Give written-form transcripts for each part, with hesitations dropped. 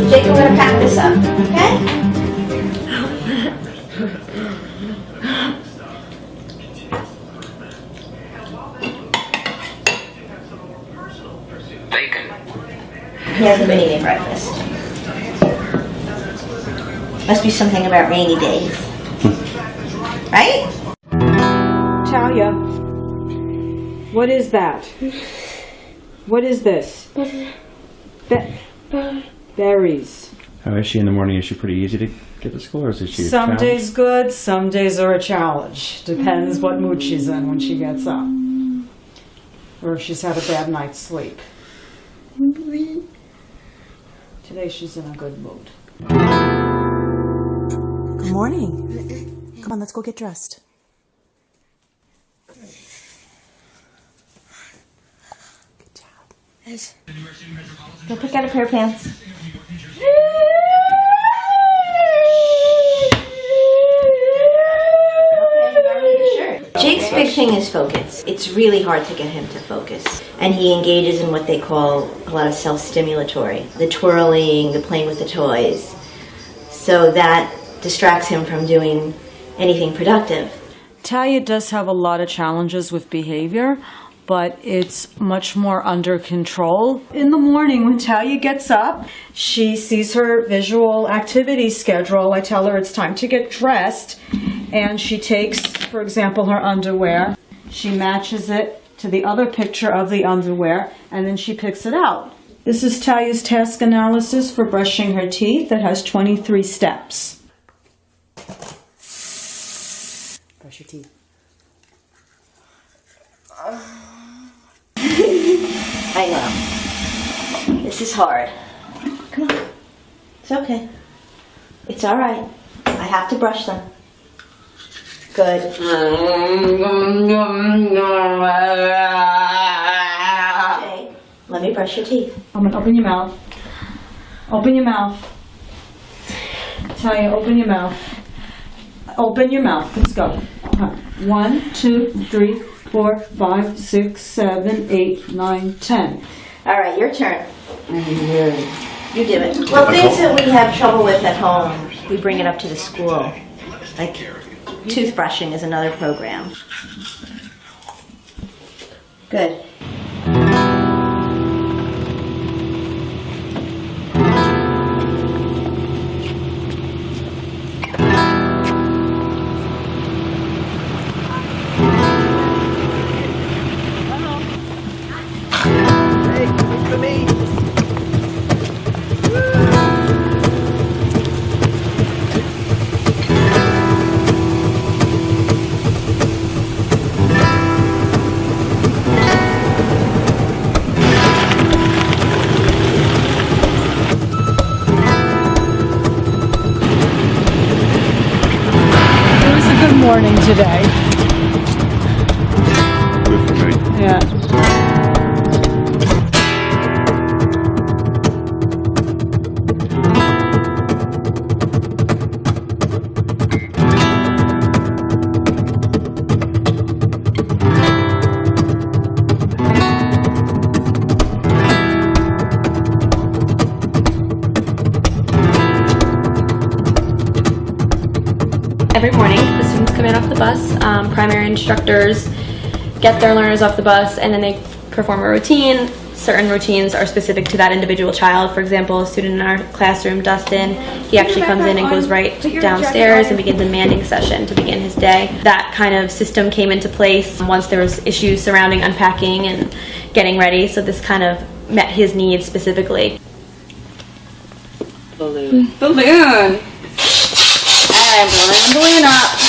Jake, we're going to pack this up, okay? He hasn't been eating breakfast. Must be something about rainy days. Right? Talia, what is that? What is this? Berries. How is she in the morning? Is she pretty easy to get to school, or is she a Some challenge? days good, some days are a challenge. Depends what mood she's in when she gets up. Or if she's had a bad night's sleep. Today she's in a good mood. Good morning. Come on, let's go get dressed. Good job. Go pick out a pair of pants. Jake's big thing is focus. It's really hard to get him to focus. And he engages in what they call a lot of self-stimulatory. The twirling, the playing with the toys. So that distracts him from doing anything productive. Talia does have a lot of challenges with behavior, but it's much more under control. In the morning when Talia gets up, she sees her visual activity schedule. I tell her it's time to get dressed, and she takes, for example, her underwear. She matches it to the other picture of the underwear, and then she picks it out. This is Talia's task analysis for brushing her teeth. It has 23 steps. Brush your teeth. I know. This is hard. Come on. It's okay. It's all right. I have to brush them. Good. Okay. Let me brush your teeth. I'm gonna open your mouth. Open your mouth. Talia, open your mouth. Open your mouth. Let's go. 1, 2, 3, 4, 5, 6, 7, 8, 9, 10. All right, your turn. You do it. Well, things that we have trouble with at home, we bring it up to the school. Like toothbrushing is another program. Good. Morning today. Good for me. Yeah. Every morning, the students come in off the bus. Primary instructors get their learners off the bus, and then they perform a routine. Certain routines are specific to that individual child. For example, a student in our classroom, Dustin, he actually comes in and goes right downstairs and begins a manding session to begin his day. That kind of system came into place once there was issues surrounding unpacking and getting ready, so this kind of met his needs specifically. Balloon. Balloon! Alright, blowing the balloon up.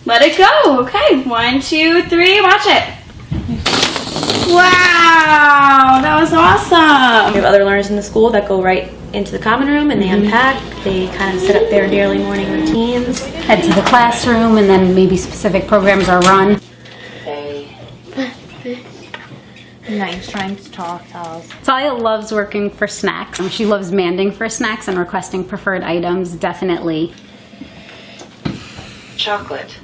Let it go. Okay, 1, 2, 3, watch it. Wow! Wow, that was awesome. We have other learners in the school that go right into the common room and they unpack. They kind of set up their daily morning routines. Head to the classroom, and then maybe specific programs are run. Nice, trying to talk. Talia loves working for snacks. She loves manding for snacks and requesting preferred items, definitely. Chocolate.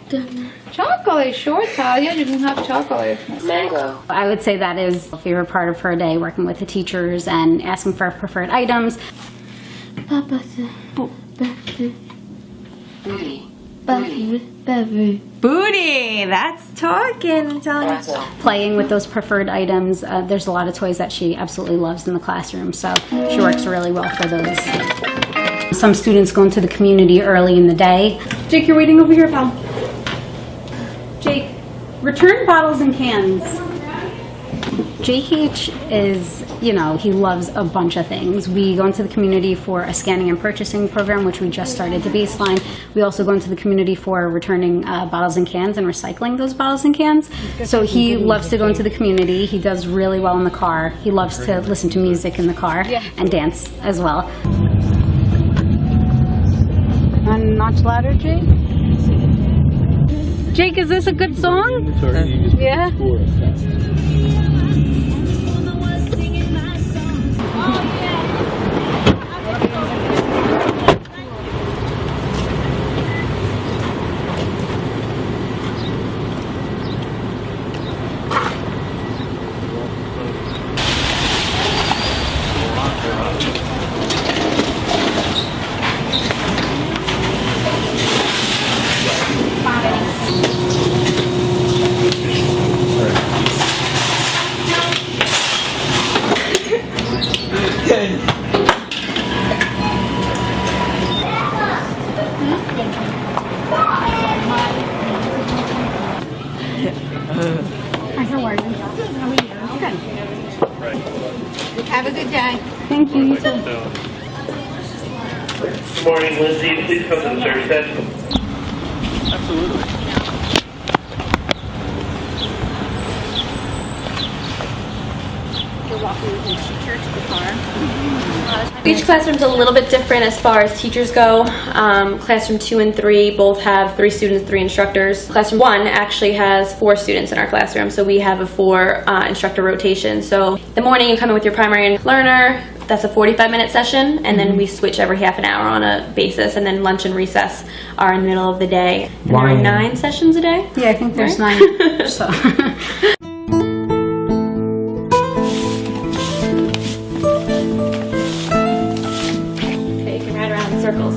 Chocolate, sure, Talia. You can have chocolate. Mango. I would say that is a favorite part of her day, working with the teachers and asking for preferred items. Booty, that's talking. Playing with those preferred items. There's a lot of toys that she absolutely loves in the classroom, so she works really well for those. Some students go into the community early in the day. Jake, you're waiting over here, pal. Jake, return bottles and cans. JH is, he loves a bunch of things. We go into the community for a scanning and purchasing program, which we just started to baseline. We also go into the community for returning bottles and cans and recycling those bottles and cans. So he loves to go into the community. He does really well in the car. He loves to listen to music in the car and dance as well. A notch louder, Jake? Jake, is this a good song? Yeah? Have a good day. Thank you, you too. Good morning, Lindsay. Please come to the service desk. Each classroom's a little bit different as far as teachers go. Classroom 2 and 3 both have 3 students, 3 instructors. Classroom 1 actually has 4 students in our classroom, so we have a 4 instructor rotation. So in the morning you come in with your primary learner, that's a 45-minute session, and then we switch every half an hour on a basis, and then lunch and recess are in the middle of the day. And there are 9 sessions a day? Yeah, I think there's 9. So. Circles.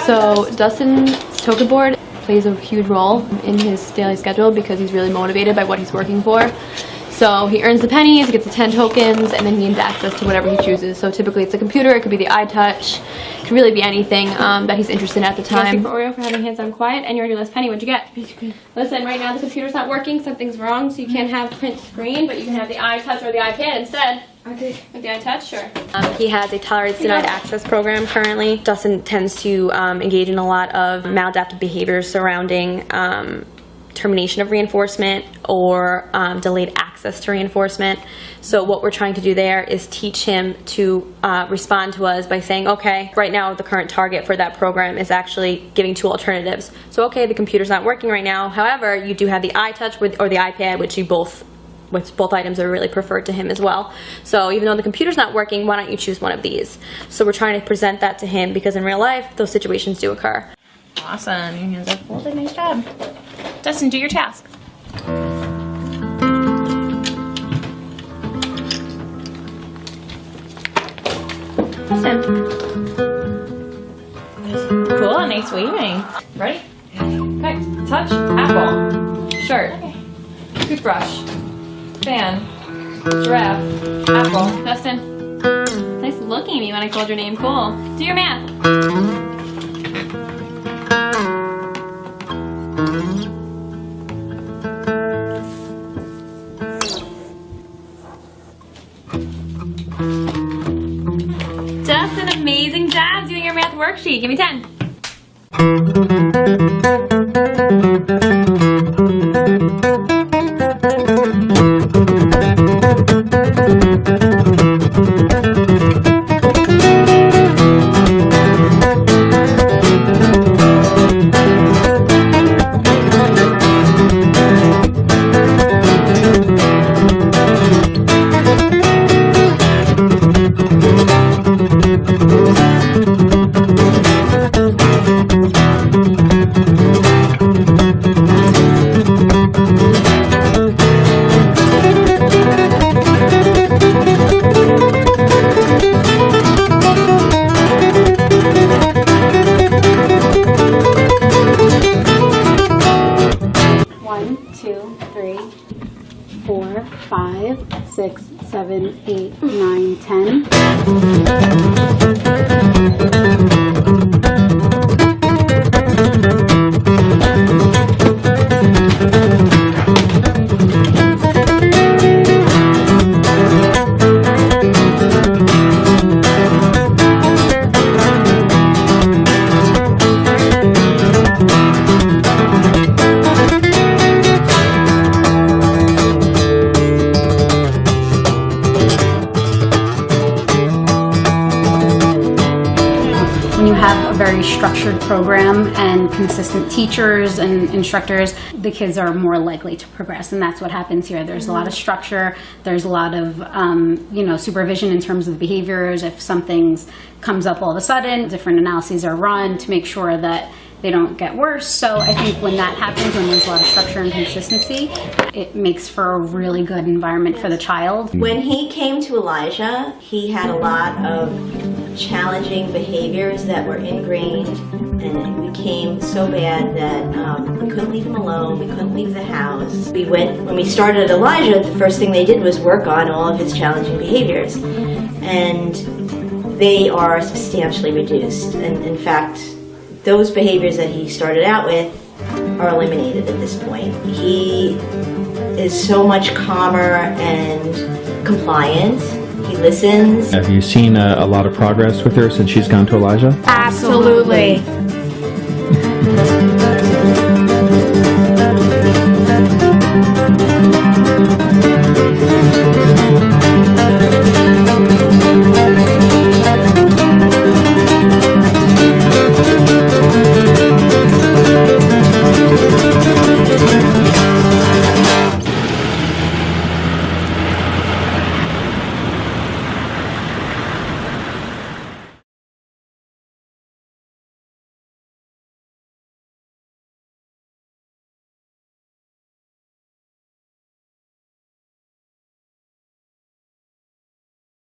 So Dustin's token board plays a huge role in his daily schedule because he's really motivated by what he's working for. So he earns the pennies, gets the 10 tokens, and then he gains access to whatever he chooses. So typically it's a computer, it could be the iTouch, it could really be anything that he's interested in at the time. For Oreo for having hands-on quiet, and you earned your last penny. What'd you get? Listen, right now the computer's not working, something's wrong, so you can't have print screen, but you can have the iTouch or the iPad instead. Okay. With the iTouch, sure. He has a tolerated denied access program currently. Dustin tends to engage in a lot of maladaptive behaviors surrounding termination of reinforcement or delayed access to reinforcement. So what we're trying to do there is teach him to respond to us by saying, okay, right now the current target for that program is actually giving 2 alternatives. So okay, the computer's not working right now, however, you do have the iTouch or the iPad, which both items are really preferred to him as well. So even though the computer's not working, why don't you choose one of these? So we're trying to present that to him because in real life, those situations do occur. Awesome. Your hands are folded. Nice job. Dustin, do your task. Cool, nice waving. Ready? Okay, touch, apple, shirt, toothbrush, fan, giraffe, apple. Justin, nice looking at me when I called your name. Cool. Do your math. Justin, amazing job doing your math worksheet. Give me 10. Six, 7, 8, 9, 10. When you have a very structured program and consistent teachers and instructors, the kids are more likely to progress, and that's what happens here. There's a lot of structure, there's a lot of supervision in terms of behaviors. If something comes up all of a sudden, different analyses are run to make sure that they don't get worse. So I think when that happens, when there's a lot of structure and consistency, it makes for a really good environment for the child. When he came to Elijah, he had a lot of challenging behaviors that were ingrained, and it became so bad that we couldn't leave him alone, we couldn't leave the house. When we started Elijah, the first thing they did was work on all of his challenging behaviors, and they are substantially reduced. And in fact, those behaviors that he started out with are eliminated at this point. He is so much calmer and compliant. He listens. Have you seen a lot of progress with her since she's gone to Elijah? Absolutely.